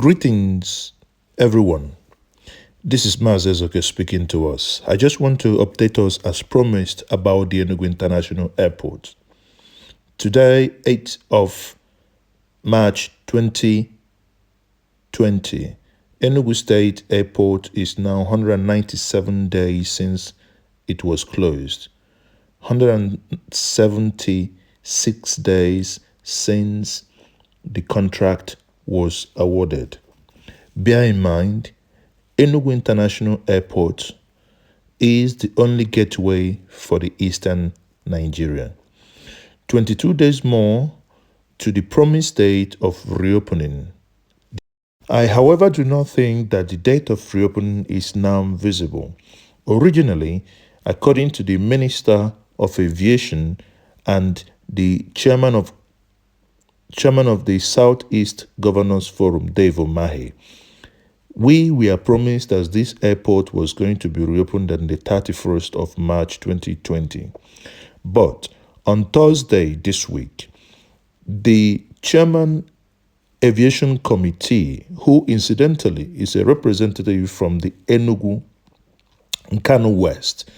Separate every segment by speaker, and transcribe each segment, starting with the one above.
Speaker 1: Greetings, everyone. This is Maazi Ezeoke speaking to us. I just want to update us as promised about the Enugu International Airport. Today, 8th of March 2020, Enugu State Airport is now 197 days since it was closed. 176 days since the contract was awarded. Bear in mind, Enugu International Airport is the only gateway for the eastern Nigeria. 22 days more to the promised date of reopening. I, however, do not think that the date of reopening is now visible. Originally, according to the Minister of Aviation and the chairman of the Southeast Governors Forum, Dave Omahe, we were promised that this airport was going to be reopened on the 31st of March 2020. But on Thursday this week, the Chairman Aviation Committee, who incidentally is a representative from the Enugu Nkanu West,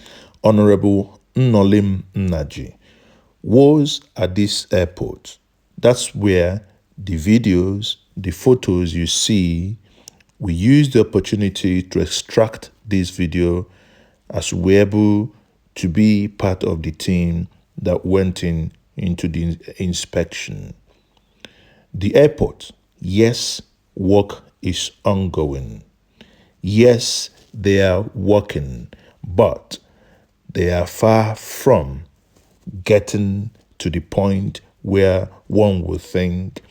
Speaker 1: Honorable Nnolim Njenje, was at this airport. That's where the videos, the photos you see, we used the opportunity to extract this video as we're able to be part of the team that went into the inspection. The airport, yes, work is ongoing. Yes, they are working, but they are far from getting to the point where one would think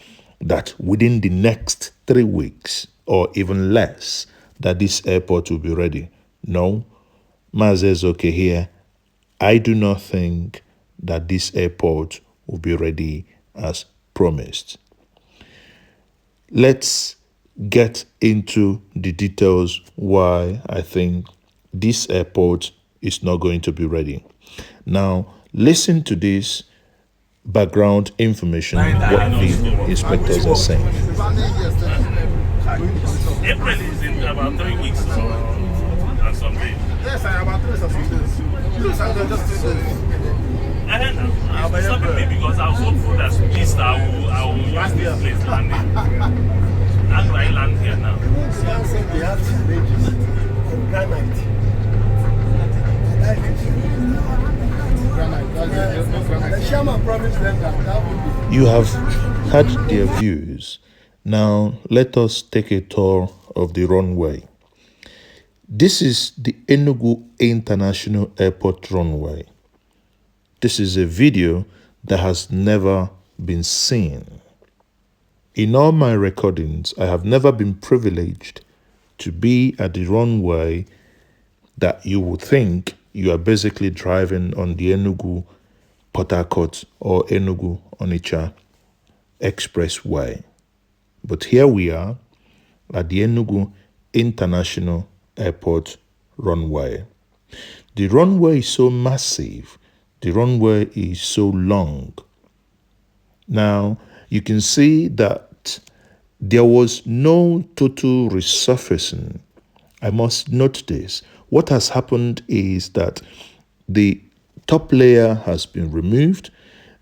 Speaker 1: that within the next 3 weeks or even less that this airport will be ready. No, Maazi Ezeoke here. I do not think that this airport will be ready as promised. Let's get into the details why I think this airport is not going to be ready. Now, listen to this background information, what the inspectors are saying.
Speaker 2: April is in about 3 weeks and some days.
Speaker 3: Yes, I about 3 or some days. Just 2 days.
Speaker 2: It's stopping me because I was hopeful that Easter I will use this place landing. How do I land here now?
Speaker 3: They have granite. The chairman promised them that would be.
Speaker 1: You have had their views. Now, let us take a tour of the runway. This is the Enugu International Airport runway. This is a video that has never been seen. In all my recordings, I have never been privileged to be at the runway that you would think you are basically driving on the Enugu Port Harcourt or Enugu Onitsha Expressway. But here we are at the Enugu International Airport runway. The runway is so massive. The runway is so long. Now, you can see that there was no total resurfacing. I must note this. What has happened is that the top layer has been removed.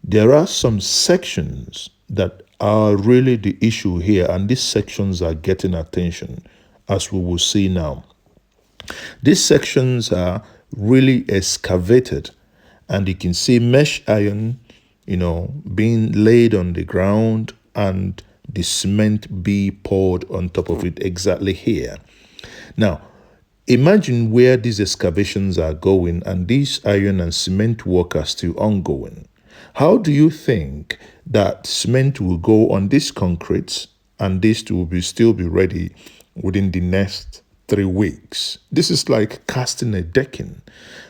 Speaker 1: There are some sections that are really the issue here, and these sections are getting attention, as we will see now. These sections are really excavated, and you can see mesh iron, being laid on the ground and the cement be poured on top of it exactly here. Now, imagine where these excavations are going and these iron and cement work are still ongoing. How do you think that cement will go on this concrete and this will still be ready within the next 3 weeks? This is like casting a decking.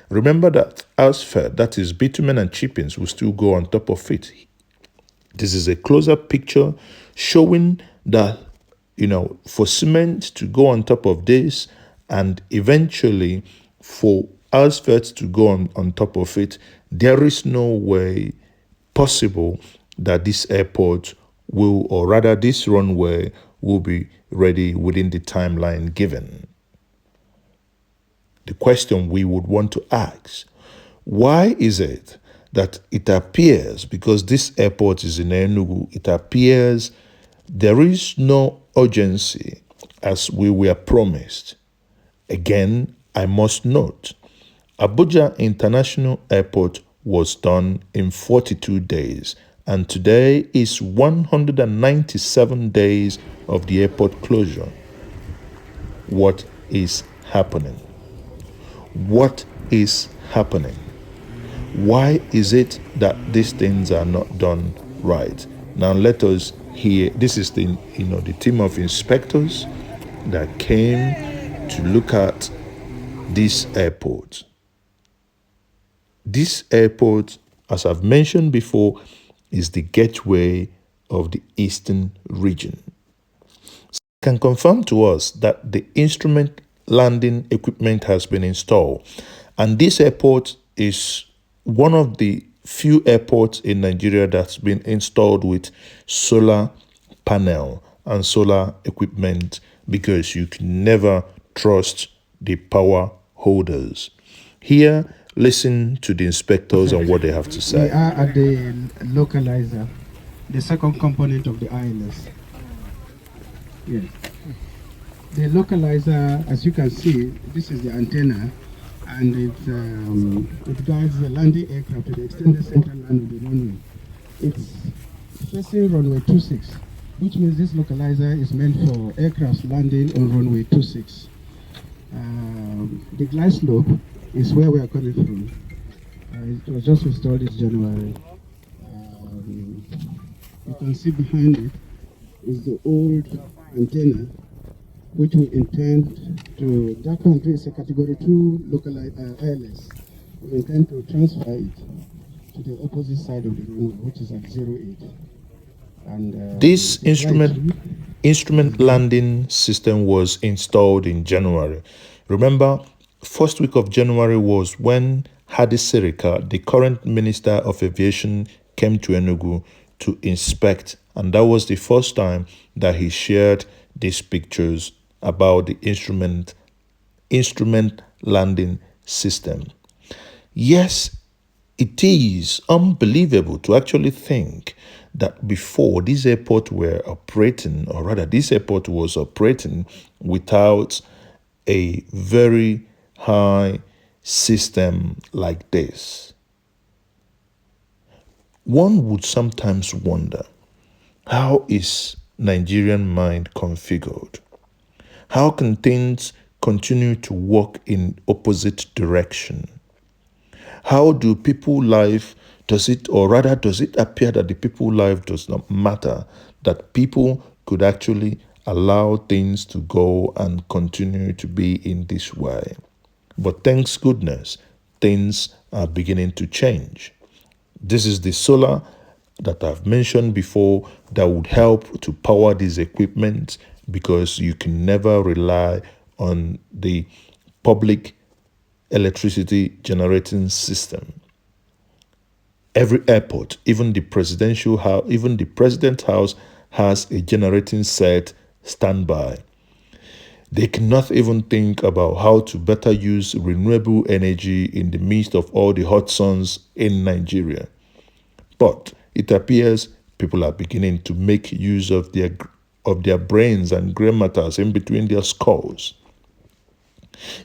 Speaker 1: Remember that asphalt, that is bitumen and chippings, will still go on top of it. This is a close-up picture showing that, for cement to go on top of this and eventually for asphalt to go on top of it, there is no way possible that this airport will, or rather this runway will be ready within the timeline given. The question we would want to ask, why is it that it appears, because this airport is in Enugu, it appears there is no urgency as we were promised? Again, I must note, Abuja International Airport was done in 42 days, and today is 197 days of the airport closure. What is happening? What is happening? Why is it that these things are not done right? Now let us hear. This is the team of inspectors that came to look at this airport. This airport, as I've mentioned before, is the gateway of the eastern region. Can confirm to us that the instrument landing equipment has been installed, and this airport is one of the few airports in Nigeria that's been installed with solar panel and solar equipment, because you can never trust the power holders. Here, listen to the inspectors and what they have to say.
Speaker 4: We are at the localizer, the second component of the ILS. Yes. The localizer, as you can see, this is the antenna, and it guides the landing aircraft to the extended central line of the runway. It's facing runway 26, which means this localizer is meant for aircraft landing on runway 26. The glide slope is where we are coming from. It was just installed this January. You can see behind it is the old antenna, which we intend to, that country is a category 2 local ILS. We intend to transfer it to the opposite side of the runway, which is at 08. And
Speaker 1: this instrument landing system was installed in January. Remember, first week of January was when Hadi Sirika, the current Minister of Aviation, came to Enugu to inspect, and that was the first time that he shared these pictures about the instrument landing system. Yes, it is unbelievable to actually think that before this airport were operating, or rather this airport was operating without a very high system like this. One would sometimes wonder, how is Nigerian mind configured? How can things continue to work in opposite direction? How do people life, does it appear that the people life does not matter, that people could actually allow things to go and continue to be in this way? But thanks goodness, things are beginning to change. This is the solar that I've mentioned before that would help to power this equipment, because you can never rely on the public electricity generating system. Every airport, even the president's house has a generating set standby. They cannot even think about how to better use renewable energy in the midst of all the hot suns in Nigeria. But it appears people are beginning to make use of their brains and gray matters in between their skulls.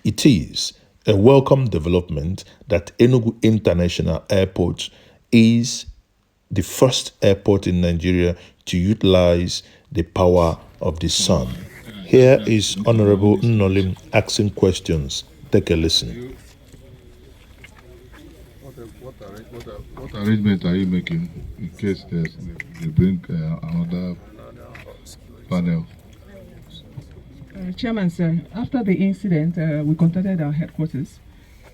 Speaker 1: It is a welcome development that Enugu International Airport is the first airport in Nigeria to utilize the power of the sun. Here is Honorable Nnolim asking questions. Take a listen.
Speaker 3: What arrangement are you making in case they bring another panel?
Speaker 5: Chairman, sir, after the incident, we contacted our headquarters.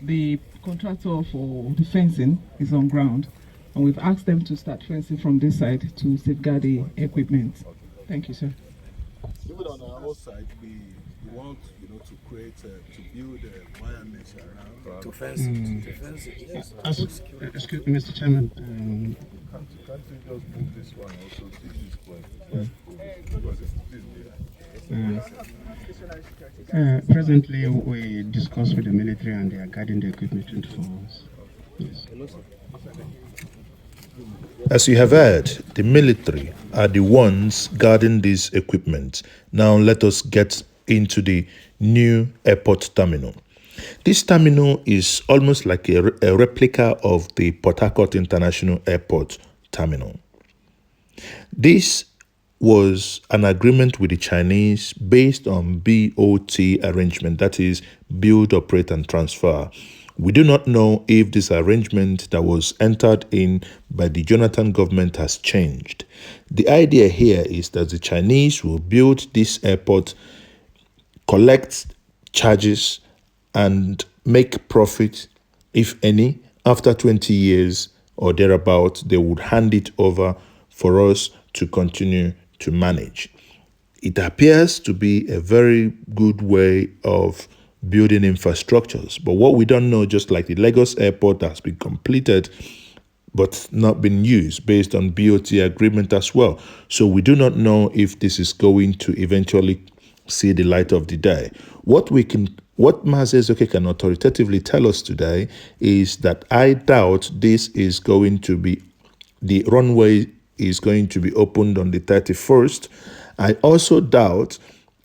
Speaker 5: The contractor for the fencing is on ground, and we've asked them to start fencing from this side to safeguard the equipment. Thank you, sir.
Speaker 3: Even on our own side, we you want, to create, to build a wire mesh around.
Speaker 6: To fence it. To fence it, yes.
Speaker 4: Excuse me, Mr. Chairman.
Speaker 3: Can't you just move this one also to this point? Because it's
Speaker 4: Presently, we discuss with the military and they are guarding the equipment 24 hours. Yes.
Speaker 1: As you have heard, the military are the ones guarding this equipment. Now let us get into the new airport terminal. This terminal is almost like a replica of the Port Harcourt International Airport terminal. This was an agreement with the Chinese based on BOT arrangement, that is, build, operate, and transfer. We do not know if this arrangement that was entered in by the Jonathan government has changed. The idea here is that the Chinese will build this airport, collect charges, and make profit, if any. After 20 years or thereabout, they would hand it over for us to continue to manage. It appears to be a very good way of building infrastructures. But what we don't know, just like the Lagos airport has been completed but not been used based on BOT agreement as well. So we do not know if this is going to eventually see the light of the day. What Maazi Ezeoke can authoritatively tell us today is that I doubt this is going to be, the runway is going to be opened on the 31st. I also doubt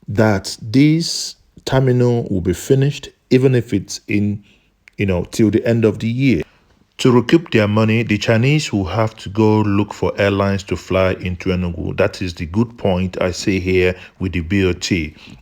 Speaker 1: that this terminal will be finished, even if it's in, till the end of the year. To recoup their money, the Chinese will have to go look for airlines to fly into Enugu. That is the good point I say here with the BOT.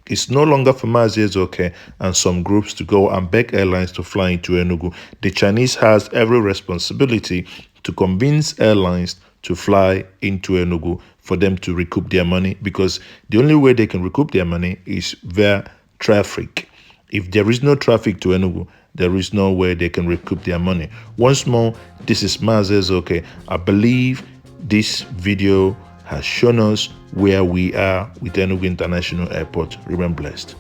Speaker 1: It's no longer for Maazi Ezeoke and some groups to go and beg airlines to fly into Enugu. The Chinese has every responsibility to convince airlines to fly into Enugu for them to recoup their money, because the only way they can recoup their money is via traffic. If there is no traffic to Enugu, there is no way they can recoup their money. Once more, this is Maazi Ezeoke. I believe this video has shown us where we are with Enugu International Airport. Remain blessed.